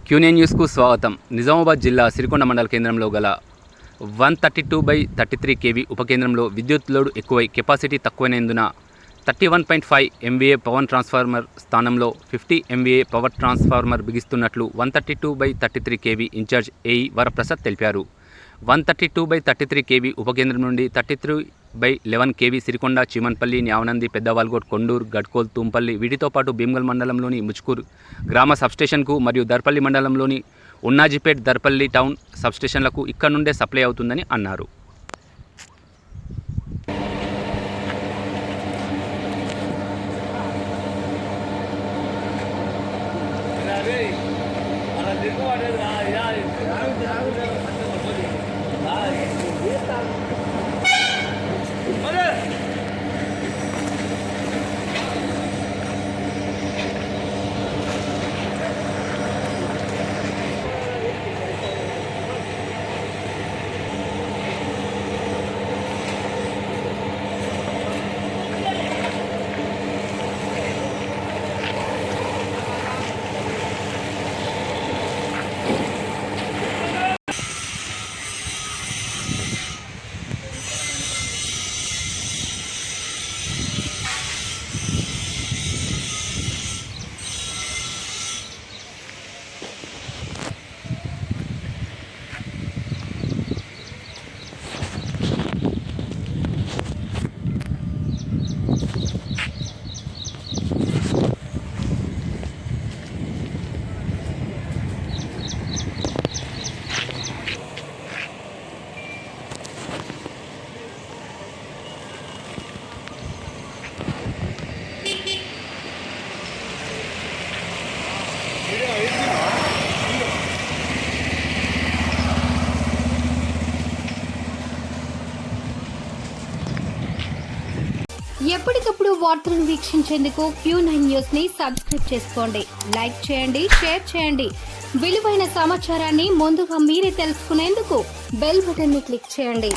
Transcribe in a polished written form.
క్యూనే న్యూస్కు స్వాగతం. నిజామాబాద్ జిల్లా సిరికొండ మండల కేంద్రంలో గల 132/33 kV ఉపకేంద్రంలో విద్యుత్ లోడ్ ఎక్కువై కెపాసిటీ తక్కువైనందున 31.5 MVA పవర్ ట్రాన్స్ఫార్మర్ స్థానంలో 50 MVA పవర్ ట్రాన్స్ఫార్మర్ బిగిస్తున్నట్లు 132/33 kV ఇన్ఛార్జ్ ఏఈ వరప్రసాద్ తెలిపారు. 132/33 kV ఉపకేంద్రం నుండి 33/11 kV సిరికొండ, చీమన్పల్లి, న్యావనంది, పెద్దవాల్గోట్, కొండూరు, గడ్కోల్, తుంపల్లి వీటితో పాటు భీమ్గల్ మండలంలోని ముచ్కూర్ గ్రామ సబ్స్టేషన్కు మరియు దర్పల్లి మండలంలోని ఉన్నాజిపేట్, దర్పల్లి టౌన్ సబ్స్టేషన్లకు ఇక్కడ నుండే సప్లై అవుతుందని అన్నారు. ఎప్పటికప్పుడు వార్తలను వీక్షించేందుకు Q9 న్యూస్ ని సబ్స్క్రైబ్ చేసుకోండి, లైక్ చేయండి, షేర్ చేయండి. విలువైన సమాచారాన్ని ముందుగా మీరే తెలుసుకునేందుకు బెల్ బటన్ ని క్లిక్ చేయండి.